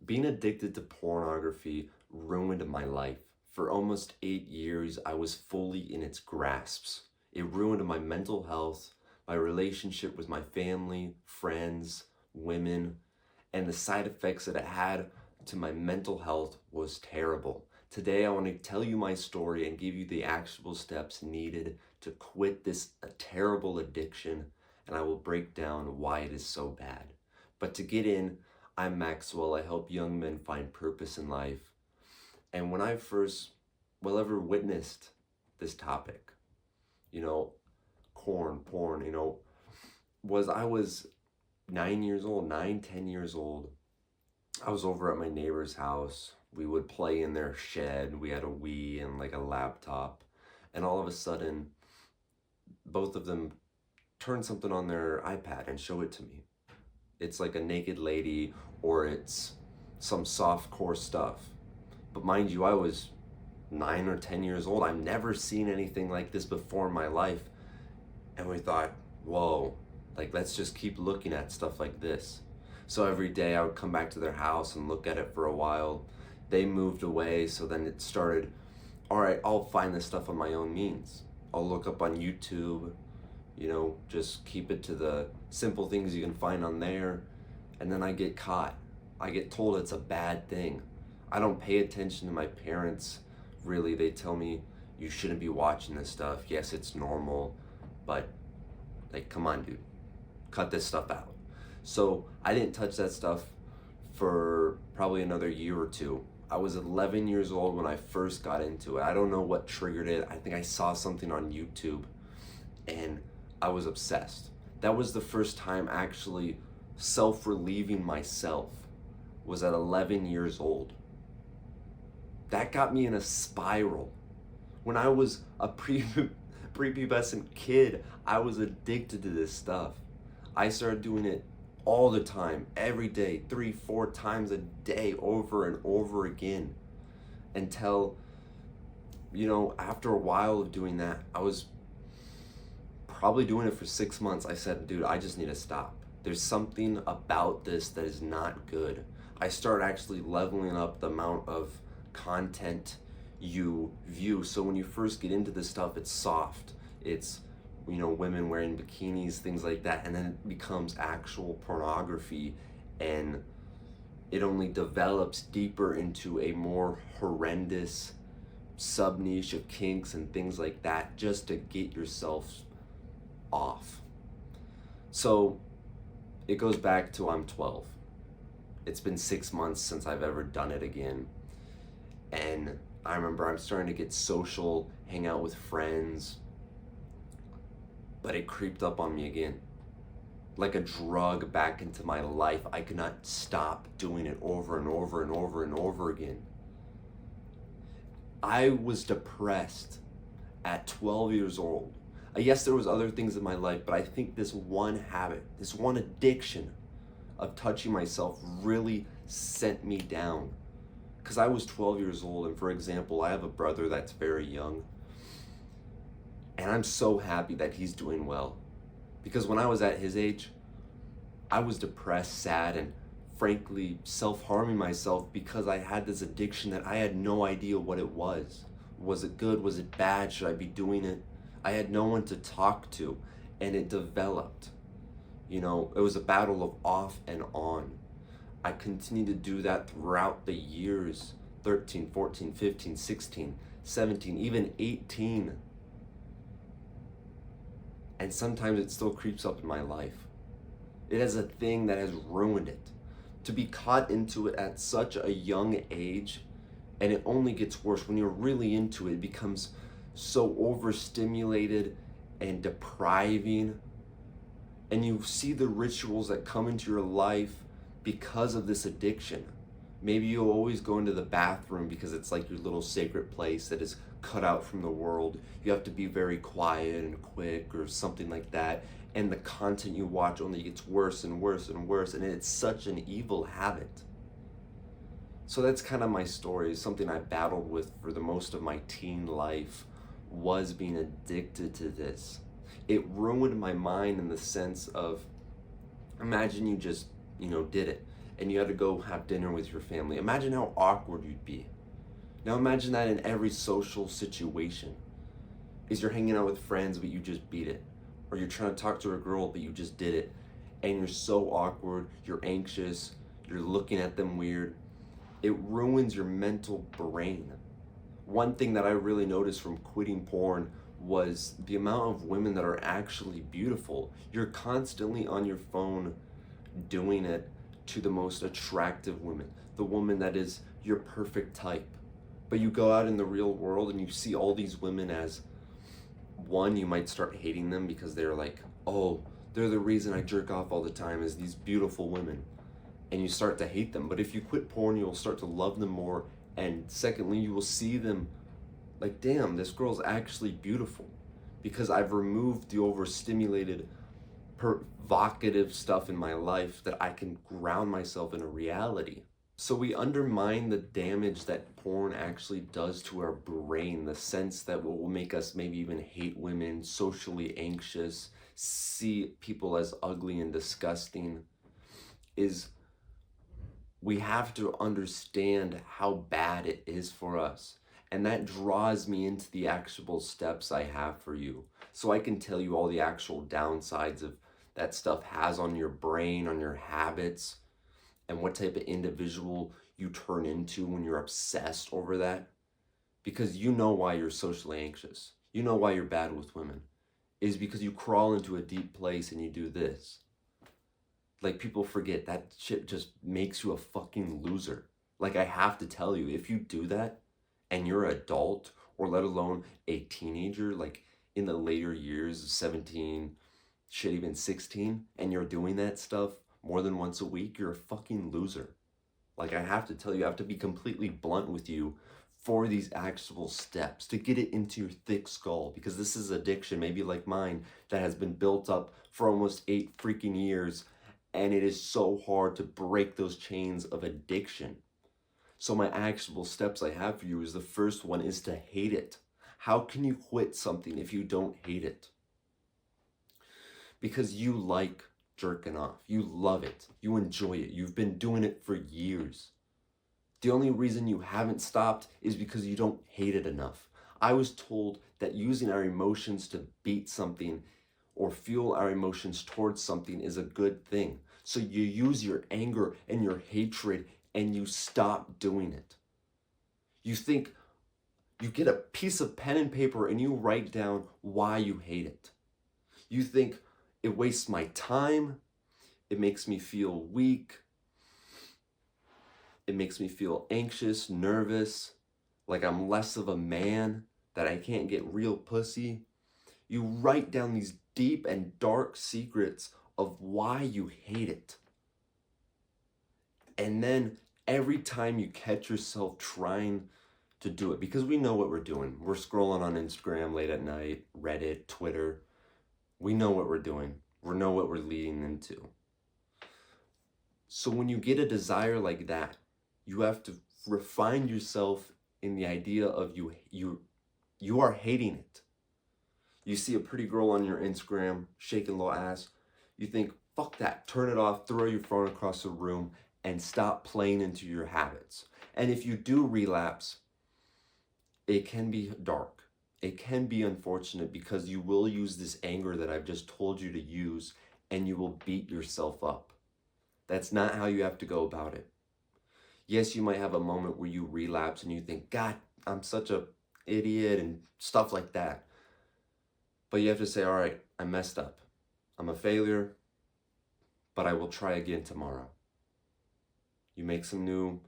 Being addicted to pornography ruined my life. For almost 8 years, I was fully in its grasps. It ruined my mental health, my relationship with my family, friends, women, and the side effects that it had to my mental health was terrible. Today, I want to tell you my story and give you the actual steps needed to quit this terrible addiction, and I will break down why it is so bad. But to get in, I'm Maxwell. I help young men find purpose in life. And when I first, ever witnessed this topic, you know, porn, I was 9 years old, 10 years old. I was over at my neighbor's house. We would play in their shed. We had a Wii and like a laptop. And all of a sudden, both of them turned something on their iPad and show it to me. It's like a naked lady or it's some soft core stuff. But mind you, I was 9 or 10 years old. I've never seen anything like this before in my life. And we thought, whoa, like let's just keep looking at stuff like this. So every day I would come back to their house and look at it for a while. They moved away, so then it started, all right, I'll find this stuff on my own means. I'll look up on YouTube, just keep it to the simple things you can find on there. And then I get caught. I get told it's a bad thing. I don't pay attention to my parents. Really, they tell me you shouldn't be watching this stuff. Yes, it's normal, but like, come on, dude, cut this stuff out. So I didn't touch that stuff for probably another year or two. I was 11 years old when I first got into it. I don't know what triggered it. I think I saw something on YouTube and I was obsessed. That was the first time actually self-relieving myself, was at 11 years old. That got me in a spiral. When I was a prepubescent kid, I was addicted to this stuff. I started doing it all the time, every day, 3-4 times a day, over and over again, until, after a while of doing that, I was probably doing it for 6 months. I said, dude, I just need to stop. There's something about this that is not good. I started actually leveling up the amount of content you view. So when you first get into this stuff, it's soft. It's, women wearing bikinis, things like that. And then it becomes actual pornography, and it only develops deeper into a more horrendous sub niche of kinks and things like that, just to get yourself off. So it goes back to I'm 12. It's been 6 months since I've ever done it again. And I remember I'm starting to get social, hang out with friends, but it creeped up on me again. Like a drug back into my life. I could not stop doing it over and over and over and over again. I was depressed at 12 years old. Yes, there was other things in my life, but I think this one habit, this one addiction of touching myself really sent me down. Because I was 12 years old, and for example, I have a brother that's very young, and I'm so happy that he's doing well. Because when I was at his age, I was depressed, sad, and frankly self-harming myself because I had this addiction that I had no idea what it was. Was it good? Was it bad? Should I be doing it? I had no one to talk to, and it developed. It was a battle of off and on. I continued to do that throughout the years, 13, 14, 15, 16, 17, even 18. And sometimes it still creeps up in my life. It is a thing that has ruined it. To be caught into it at such a young age, and it only gets worse when you're really into it, it becomes so overstimulated and depriving. And you see the rituals that come into your life because of this addiction. Maybe you'll always go into the bathroom because it's like your little sacred place that is cut out from the world. You have to be very quiet and quick or something like that. And the content you watch only gets worse and worse and worse. And it's such an evil habit. So that's kind of my story. Something I battled with for the most of my teen life was being addicted to this. It ruined my mind in the sense of, imagine you just, did it. and you had to go have dinner with your family. Imagine how awkward you'd be. Now imagine that in every social situation. Is you're hanging out with friends but you just beat it. Or you're trying to talk to a girl but you just did it. And you're so awkward, you're anxious, you're looking at them weird. It ruins your mental brain. One thing that I really noticed from quitting porn was the amount of women that are actually beautiful. You're constantly on your phone doing it to the most attractive women, the woman that is your perfect type. But you go out in the real world and you see all these women as, one, you might start hating them because they're like, oh, they're the reason I jerk off all the time, is these beautiful women. And you start to hate them. But if you quit porn, you'll start to love them more. And secondly, you will see them like, damn, this girl's actually beautiful. Because I've removed the overstimulated, provocative stuff in my life that I can ground myself in a reality. So we undermine the damage that porn actually does to our brain, the sense that will make us maybe even hate women, socially anxious, see people as ugly and disgusting, is we have to understand how bad it is for us. And that draws me into the actionable steps I have for you. So I can tell you all the actual downsides of that stuff has on your brain, on your habits, and what type of individual you turn into when you're obsessed over that. Because you know why you're socially anxious. You know why you're bad with women. Is because you crawl into a deep place and you do this. Like, people forget that shit just makes you a fucking loser. Like, I have to tell you, if you do that and you're an adult, or let alone a teenager, like in the later years, 17, shit, even 16, and you're doing that stuff more than once a week, you're a fucking loser. Like, I have to tell you, I have to be completely blunt with you for these actual steps to get it into your thick skull, because this is addiction, maybe like mine, that has been built up for almost 8 freaking years. And it is so hard to break those chains of addiction. So my actionable steps I have for you is, the first one is to hate it. How can you quit something if you don't hate it? Because you like jerking off. You love it. You enjoy it. You've been doing it for years. The only reason you haven't stopped is because you don't hate it enough. I was told that using our emotions to beat something or fuel our emotions towards something is a good thing. So you use your anger and your hatred and you stop doing it. You think, you get a piece of pen and paper and you write down why you hate it. You think, it wastes my time, it makes me feel weak, it makes me feel anxious, nervous, like I'm less of a man, that I can't get real pussy. You write down these deep and dark secrets of why you hate it. And then every time you catch yourself trying to do it, because we know what we're doing. We're scrolling on Instagram late at night, Reddit, Twitter. We know what we're doing. We know what we're leading into. So when you get a desire like that, you have to refine yourself in the idea of you are hating it. You see a pretty girl on your Instagram shaking little ass. You think, fuck that, turn it off, throw your phone across the room, and stop playing into your habits. And if you do relapse, it can be dark. It can be unfortunate, because you will use this anger that I've just told you to use, and you will beat yourself up. That's not how you have to go about it. Yes, you might have a moment where you relapse and you think, God, I'm such a idiot and stuff like that. But you have to say, all right, I messed up. I'm a failure, but I will try again tomorrow. You make some new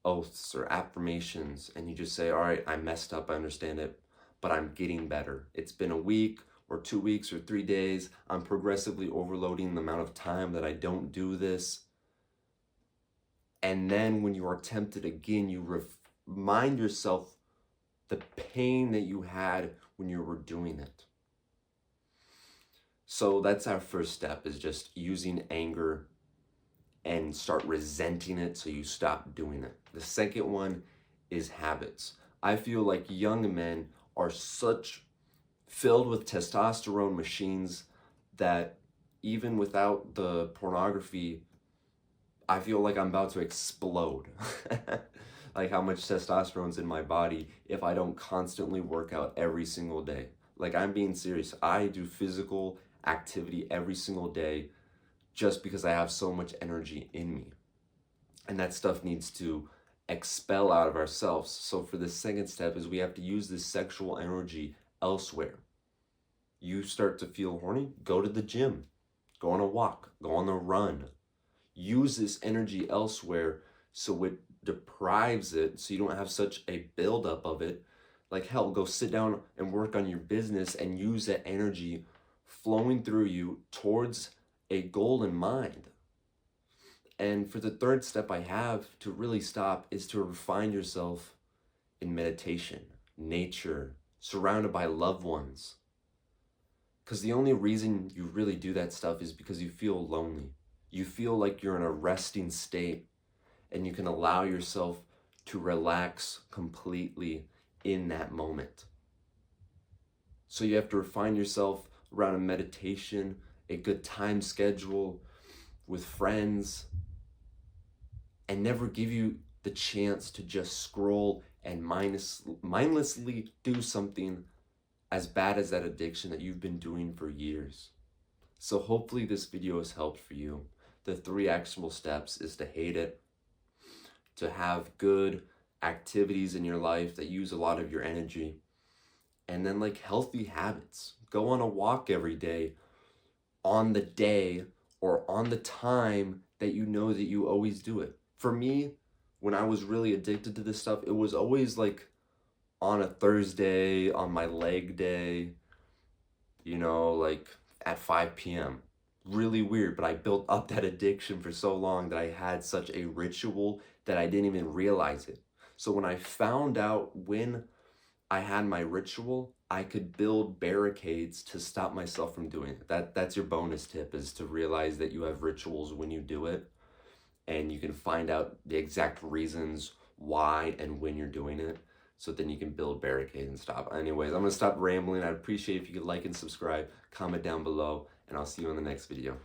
oaths or affirmations and you just say, all right, I messed up, I understand it, but I'm getting better. It's been a week or 2 weeks or 3 days. I'm progressively overloading the amount of time that I don't do this. And then when you are tempted again, you remind yourself the pain that you had when you were doing it. So that's our first step, is just using anger and start resenting it so you stop doing it. The second one is habits. I feel like young men are such filled with testosterone machines that even without the pornography, I feel like I'm about to explode. Like how much testosterone's in my body if I don't constantly work out every single day. Like I'm being serious. I do physical activity every single day just because I have so much energy in me. And that stuff needs to expel out of ourselves. So for the second step is we have to use this sexual energy elsewhere. You start to feel horny, go to the gym, go on a walk, go on a run. Use this energy elsewhere so it deprives it, so you don't have such a buildup of it. Like hell, go sit down and work on your business and use that energy flowing through you towards a goal in mind. And for the third step I have to really stop is to refine yourself in meditation, nature, surrounded by loved ones. Because the only reason you really do that stuff is because you feel lonely. You feel like you're in a resting state and you can allow yourself to relax completely in that moment. So you have to refine yourself around a meditation, a good time schedule with friends, and never give you the chance to just scroll and mindlessly do something as bad as that addiction that you've been doing for years. So hopefully this video has helped for you. The 3 actionable steps is to hate it, to have good activities in your life that use a lot of your energy, and then like healthy habits. Go on a walk every day on the day or on the time that you know that you always do it. For me, when I was really addicted to this stuff, it was always like on a Thursday, on my leg day, you know, like at 5 p.m. Really weird, but I built up that addiction for so long that I had such a ritual that I didn't even realize it. So when I found out when I had my ritual, I could build barricades to stop myself from doing it. That's your bonus tip, is to realize that you have rituals when you do it, and you can find out the exact reasons why and when you're doing it, so then you can build barricades and stop. Anyways, I'm gonna stop rambling. I'd appreciate if you could like and subscribe, comment down below, and I'll see you in the next video.